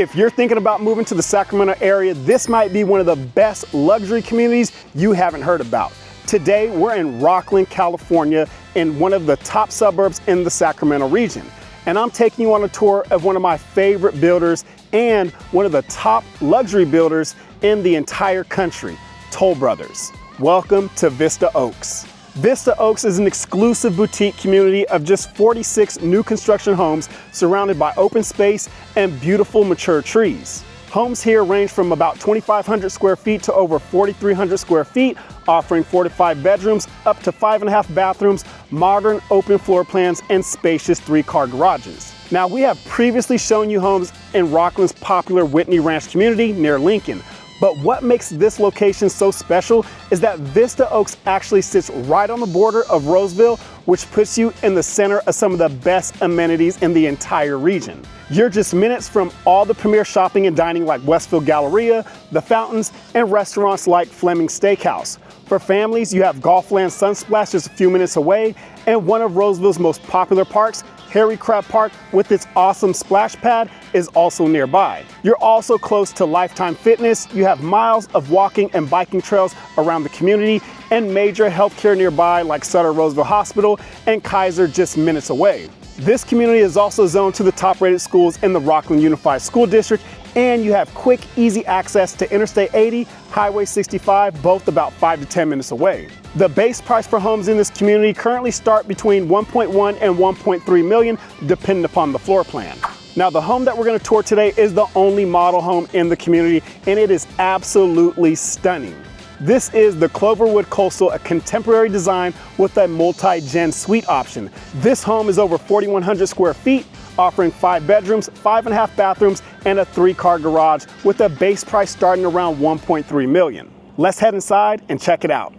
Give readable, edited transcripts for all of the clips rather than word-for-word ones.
If you're thinking about moving to the Sacramento area, this might be one of the best luxury communities you haven't heard about. Today, we're in Rocklin, California, in one of the top suburbs in the Sacramento region. And I'm taking you on a tour of one of my favorite builders and one of the top luxury builders in the entire country, Toll Brothers. Welcome to Vista Oaks. Vista Oaks is an exclusive boutique community of just 46 new construction homes surrounded by open space and beautiful mature trees. Homes here range from about 2,500 square feet to over 4,300 square feet, offering 4 to 5 bedrooms, up to 5.5 bathrooms, modern open floor plans, and spacious 3-car garages. Now, we have previously shown you homes in Rocklin's popular Whitney Ranch community near Lincoln. But what makes this location so special is that Vista Oaks actually sits right on the border of Roseville, which puts you in the center of some of the best amenities in the entire region. You're just minutes from all the premier shopping and dining like Westfield Galleria, The Fountains, and restaurants like Fleming's Steakhouse. For families, you have Golfland Sunsplash just a few minutes away, and one of Roseville's most popular parks, Harry Crab Park, with its awesome splash pad, is also nearby. You're also close to Lifetime Fitness. You have miles of walking and biking trails around the community and major healthcare nearby like Sutter Roseville Hospital and Kaiser just minutes away. This community is also zoned to the top-rated schools in the Rocklin Unified School District, and you have quick, easy access to Interstate 80, Highway 65, both about 5 to 10 minutes away. The base price for homes in this community currently start between 1.1 and 1.3 million, depending upon the floor plan. Now, the home that we're going to tour today is the only model home in the community, and it is absolutely stunning. This is the Cloverwood Coastal, a contemporary design with a multi-gen suite option. This home is over 4,100 square feet, offering 5 bedrooms, 5.5 bathrooms, and a 3-car garage with a base price starting around 1.3 million. Let's head inside and check it out.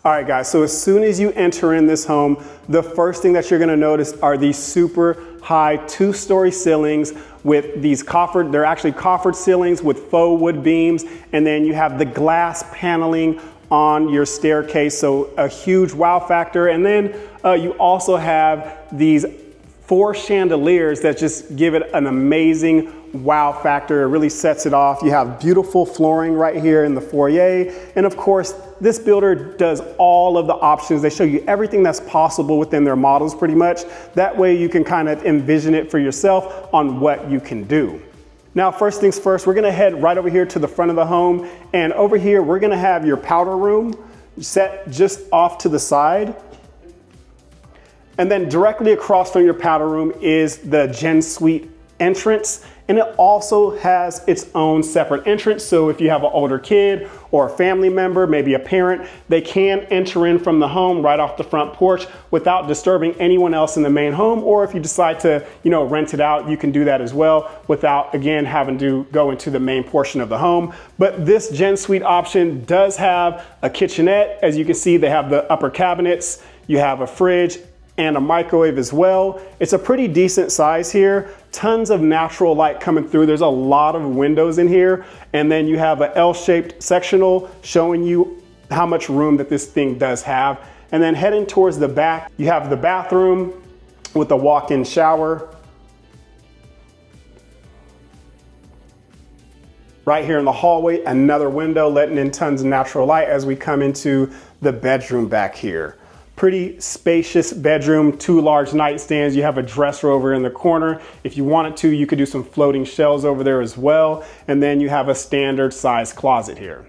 All right, guys, so as soon as you enter in this home, the first thing that you're gonna notice are these super high 2-story ceilings with these coffered, they're actually coffered ceilings with faux wood beams, and then you have the glass paneling on your staircase, so a huge wow factor. And then you also have these 4 chandeliers that just give it an amazing wow factor. It really sets it off. You have beautiful flooring right here in the foyer. And of course, this builder does all of the options. They show you everything that's possible within their models pretty much. That way you can kind of envision it for yourself on what you can do. Now, first things first, we're gonna head right over here to the front of the home. And over here, we're gonna have your powder room set just off to the side. And then directly across from your powder room is the Gen Suite entrance. And it also has its own separate entrance. So if you have an older kid or a family member, maybe a parent, they can enter in from the home right off the front porch without disturbing anyone else in the main home. Or if you decide to, rent it out, you can do that as well without, again, having to go into the main portion of the home. But this Gen Suite option does have a kitchenette. As you can see, they have the upper cabinets. You have a fridge and a microwave as well. It's a pretty decent size here. Tons of natural light coming through. There's a lot of windows in here. And then you have an L-shaped sectional showing you how much room that this thing does have. And then heading towards the back, you have the bathroom with a walk-in shower. Right here in the hallway, another window letting in tons of natural light as we come into the bedroom back here. Pretty spacious bedroom, 2 large nightstands. You have a dresser over in the corner. If you wanted to, you could do some floating shelves over there as well. And then you have a standard size closet here.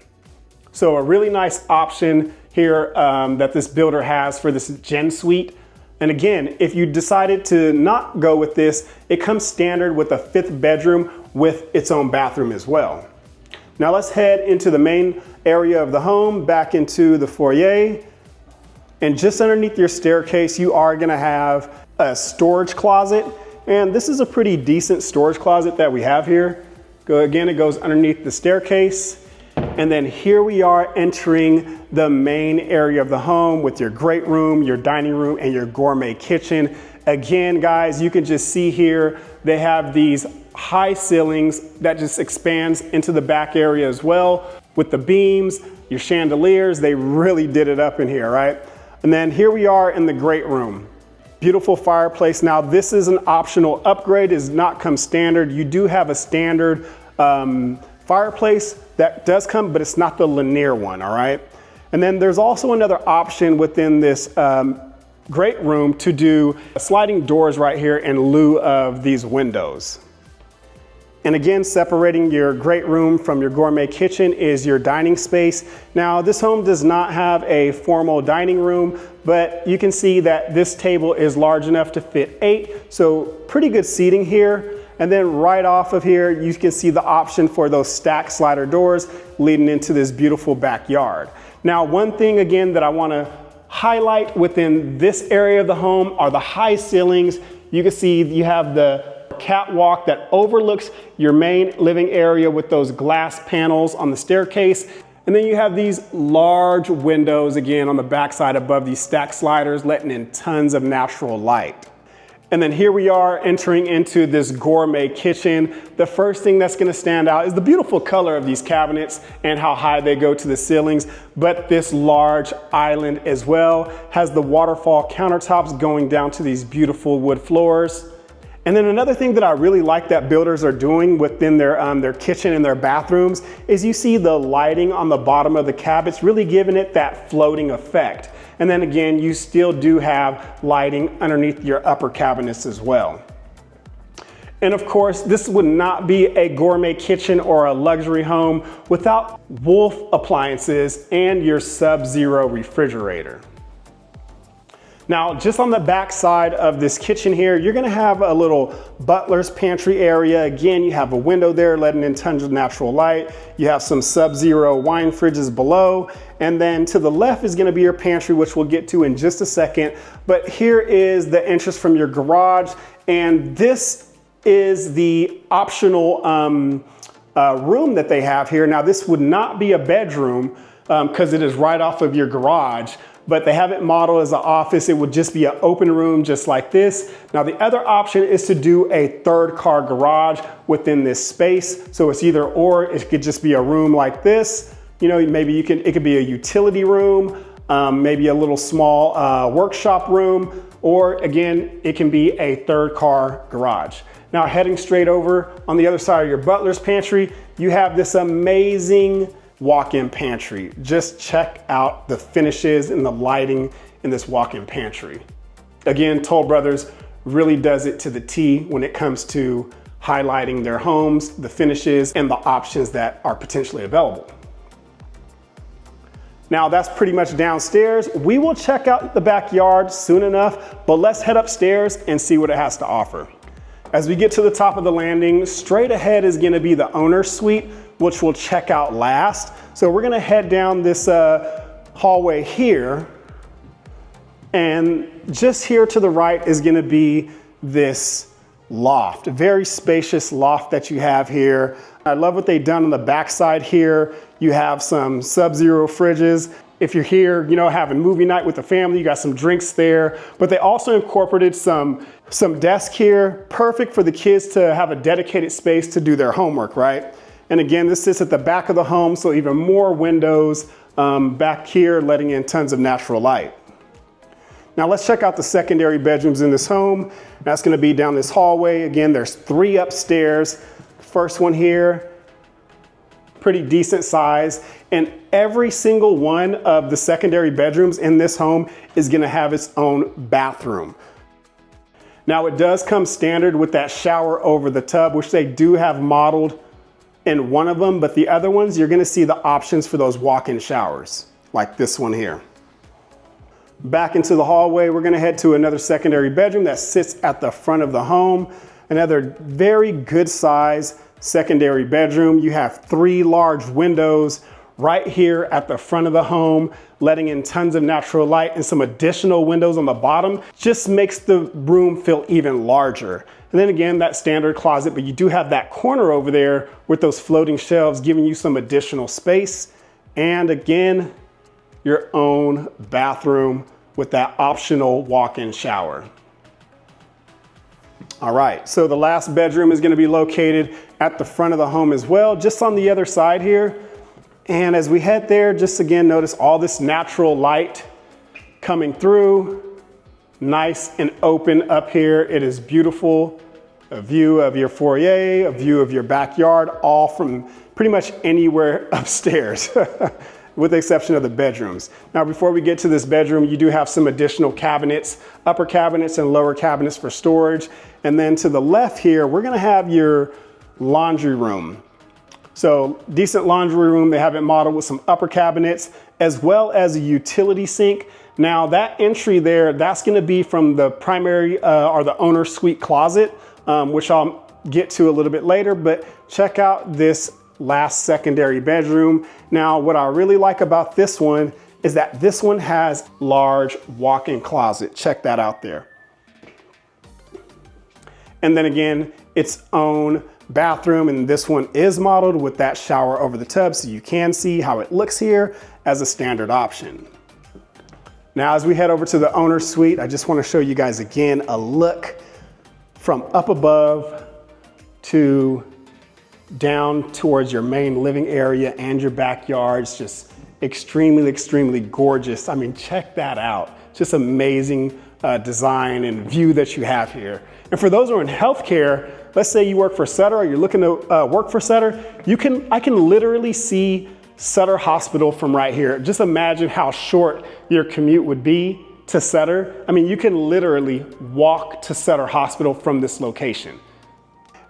So a really nice option here that this builder has for this Gen Suite. And again, if you decided to not go with this, it comes standard with a 5th bedroom with its own bathroom as well. Now let's head into the main area of the home, back into the foyer. And just underneath your staircase, you are gonna have a storage closet. And this is a pretty decent storage closet that we have here. Again, it goes underneath the staircase. And then here we are entering the main area of the home with your great room, your dining room, and your gourmet kitchen. Again, guys, you can just see here, they have these high ceilings that just expands into the back area as well. With the beams, your chandeliers, they really did it up in here, right? And then here we are in the great room. Beautiful fireplace. Now this is an optional upgrade, it does not come standard. You do have a standard fireplace that does come, but it's not the linear one, all right? And then there's also another option within this great room to do sliding doors right here in lieu of these windows. And again, separating your great room from your gourmet kitchen is your dining space. Now, this home does not have a formal dining room, but you can see that this table is large enough to fit 8, so pretty good seating here. And then right off of here, you can see the option for those stacked slider doors leading into this beautiful backyard. Now, one thing again that I want to highlight within this area of the home are the high ceilings. You can see you have the catwalk that overlooks your main living area with those glass panels on the staircase. And then you have these large windows again on the backside above these stacked sliders, letting in tons of natural light. And then here we are entering into this gourmet kitchen. The first thing that's going to stand out is the beautiful color of these cabinets and how high they go to the ceilings. But this large island as well has the waterfall countertops going down to these beautiful wood floors. And then another thing that I really like that builders are doing within their kitchen and their bathrooms is you see the lighting on the bottom of the cabinets really giving it that floating effect. And then again, you still do have lighting underneath your upper cabinets as well. And of course, this would not be a gourmet kitchen or a luxury home without Wolf appliances and your Sub-Zero refrigerator. Now, just on the back side of this kitchen here, you're gonna have a little butler's pantry area. Again, you have a window there letting in tons of natural light. You have some Sub-Zero wine fridges below. And then to the left is gonna be your pantry, which we'll get to in just a second. But here is the entrance from your garage. And this is the optional room that they have here. Now, this would not be a bedroom because it is right off of your garage. But they have it modeled as an office. It would just be an open room just like this. Now the other option is to do a 3rd car garage within this space. So it's either or, it could just be a room like this. You know, maybe it could be a utility room, maybe a little small workshop room, or again, it can be a 3rd car garage. Now heading straight over on the other side of your butler's pantry, you have this amazing walk-in pantry. Just check out the finishes and the lighting in this walk-in pantry. Again, Toll Brothers really does it to the T when it comes to highlighting their homes, the finishes, and the options that are potentially available. Now that's pretty much downstairs. We will check out the backyard soon enough, but let's head upstairs and see what it has to offer. As we get to the top of the landing, straight ahead is gonna be the owner's suite, which we'll check out last. So we're gonna head down this hallway here, and just here to the right is gonna be this loft, a very spacious loft that you have here. I love what they've done on the backside here. You have some Sub-Zero fridges. If you're here, you know, having movie night with the family, you got some drinks there, but they also incorporated some desk here, perfect for the kids to have a dedicated space to do their homework, right? And again, this sits at the back of the home, so even more windows back here, letting in tons of natural light. Now let's check out the secondary bedrooms in this home. That's gonna be down this hallway. Again, there's 3 upstairs. First one here, pretty decent size. And every single one of the secondary bedrooms in this home is gonna have its own bathroom. Now it does come standard with that shower over the tub, which they do have modeled in one of them, but the other ones, you're gonna see the options for those walk-in showers, like this one here. Back into the hallway, we're gonna head to another secondary bedroom that sits at the front of the home. Another very good size secondary bedroom. You have 3 large windows right here at the front of the home, letting in tons of natural light, and some additional windows on the bottom just makes the room feel even larger. And then again, that standard closet, but you do have that corner over there with those floating shelves giving you some additional space. And again, your own bathroom with that optional walk-in shower. All right, so the last bedroom is gonna be located at the front of the home as well, just on the other side here. And as we head there, just again, notice all this natural light coming through. Nice and open up here. It is beautiful. A view of your foyer, a view of your backyard, all from pretty much anywhere upstairs, with the exception of the bedrooms. Now, before we get to this bedroom, you do have some additional cabinets, upper cabinets and lower cabinets for storage. And then to the left here, we're gonna have your laundry room. So decent laundry room. They have it modeled with some upper cabinets as well as a utility sink. Now that entry there, that's gonna be from the primary or the owner's suite closet, which I'll get to a little bit later, but check out this last secondary bedroom. Now, what I really like about this one is that this one has large walk-in closet. Check that out there. And then again, its own bathroom, and this one is modeled with that shower over the tub, so you can see how it looks here as a standard option. Now, as we head over to the owner's suite, I just want to show you guys again a look from up above to down towards your main living area and your backyard. It's just extremely, extremely gorgeous. I mean, check that out. Just amazing design and view that you have here. And for those who are in healthcare, let's say you work for Sutter or you're looking to work for Sutter, I can literally see Sutter Hospital from right here. Just imagine how short your commute would be to Sutter. I mean, you can literally walk to Sutter Hospital from this location.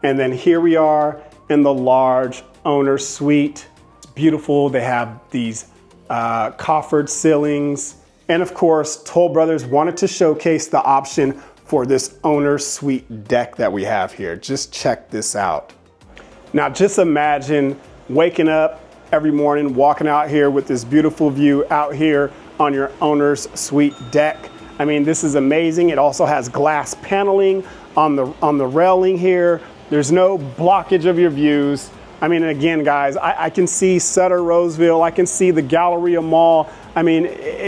And then here we are in the large owner's suite. It's beautiful. They have these coffered ceilings. And of course, Toll Brothers wanted to showcase the option for this owner's suite deck that we have here. Just check this out. Now, just imagine waking up every morning, walking out here with this beautiful view out here on your owner's suite deck. I mean, this is amazing. It also has glass paneling on the railing here. There's no blockage of your views. I mean, again, guys, I can see Sutter Roseville. I can see the Galleria Mall. I mean,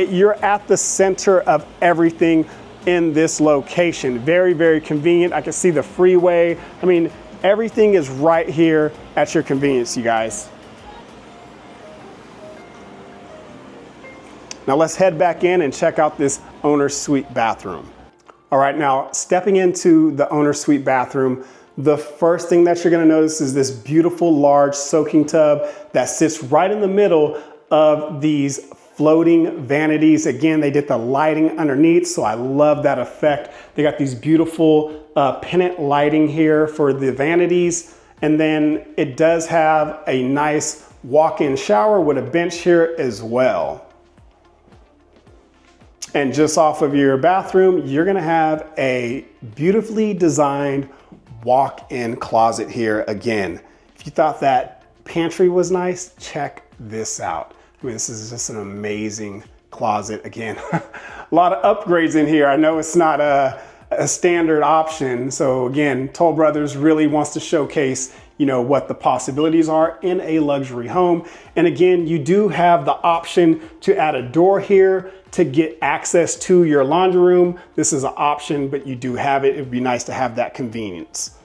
you're at the center of everything in this location. Very, very convenient. I can see the freeway. I mean, everything is right here at your convenience, you guys. Now let's head back in and check out this owner's suite bathroom. All right, now stepping into the owner's suite bathroom, the first thing that you're gonna notice is this beautiful large soaking tub that sits right in the middle of these floating vanities. Again, they did the lighting underneath, so I love that effect. They got these beautiful pennant lighting here for the vanities. And then it does have a nice walk-in shower with a bench here as well. And just off of your bathroom, you're gonna have a beautifully designed walk-in closet here again. If you thought that pantry was nice, check this out. I mean, this is just an amazing closet. Again, a lot of upgrades in here. I know it's not a standard option. So again, Toll Brothers really wants to showcase, you know, what the possibilities are in a luxury home. And again, you do have the option to add a door here to get access to your laundry room. This is an option, but you do have it. It would be nice to have that convenience.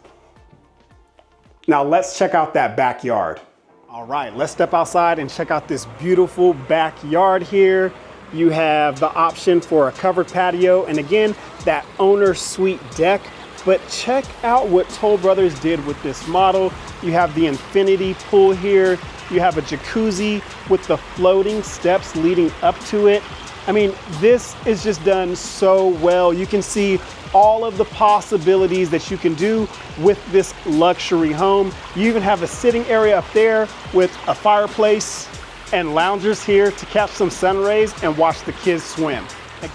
Now let's check out that backyard. All right, let's step outside and check out this beautiful backyard here. You have the option for a covered patio, and again, that owner's suite deck. But check out what Toll Brothers did with this model. You have the infinity pool here. You have a jacuzzi with the floating steps leading up to it. I mean, this is just done so well. You can see all of the possibilities that you can do with this luxury home. You even have a sitting area up there with a fireplace and loungers here to catch some sun rays and watch the kids swim.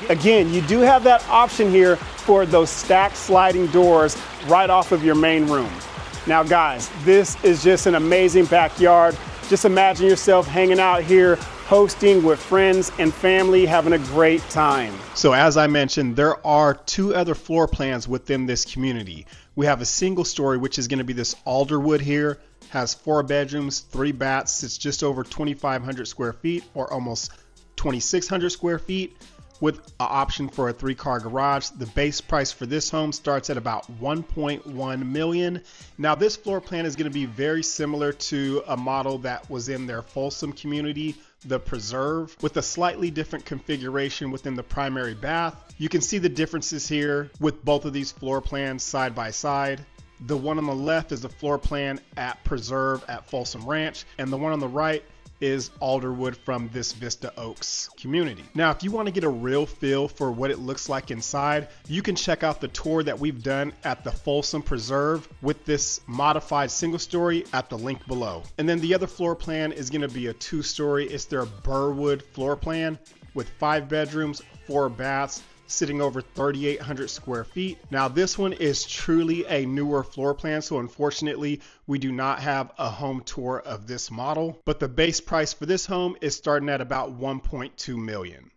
Again, you do have that option here for those stacked sliding doors right off of your main room. Now guys, this is just an amazing backyard. Just imagine yourself hanging out here, hosting with friends and family, having a great time. So as I mentioned, there are two other floor plans within this community. We have a single story, which is going to be this alderwood here, has 4 bedrooms, 3 baths. It's just over 2,500 square feet or almost 2,600 square feet. with an option for a 3-car garage. The base price for this home starts at about $1.1 million. Now this floor plan is going to be very similar to a model that was in their Folsom community, the Preserve, with a slightly different configuration within the primary bath. You can see the differences here with both of these floor plans side by side. The one on the left is the floor plan at Preserve at Folsom Ranch, and the one on the right is Alderwood from this Vista Oaks community. Now, if you want to get a real feel for what it looks like inside, you can check out the tour that we've done at the Folsom Preserve with this modified single story at the link below. And then the other floor plan is going to be a 2-story. It's their Burwood floor plan with 5 bedrooms, 4 baths, sitting over 3,800 square feet. Now this one is truly a newer floor plan, so unfortunately we do not have a home tour of this model, but the base price for this home is starting at about $1.2 million.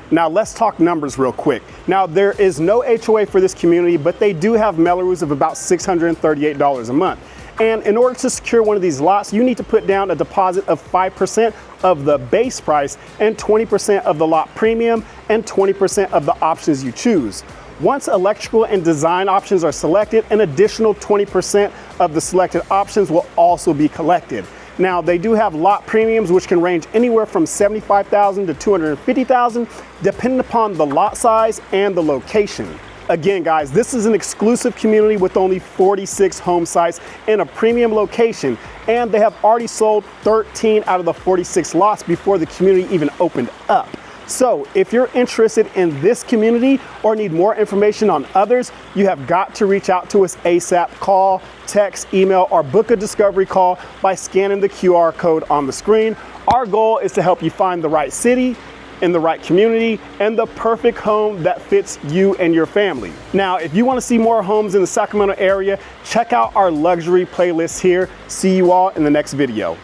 Now let's talk numbers real quick. Now there is no HOA for this community, but they do have Melrose of about $638 a month. And in order to secure one of these lots, you need to put down a deposit of 5% of the base price and 20% of the lot premium and 20% of the options you choose. Once electrical and design options are selected, an additional 20% of the selected options will also be collected. Now they do have lot premiums which can range anywhere from $75,000 to $250,000 depending upon the lot size and the location. Again, guys, this is an exclusive community with only 46 home sites in a premium location, and they have already sold 13 out of the 46 lots before the community even opened up. So if you're interested in this community or need more information on others, you have got to reach out to us ASAP. Call, text, email, or book a discovery call by scanning the QR code on the screen. Our goal is to help you find the right city, in the right community, and the perfect home that fits you and your family. Now, if you want to see more homes in the Sacramento area, check out our luxury playlist here. See you all in the next video.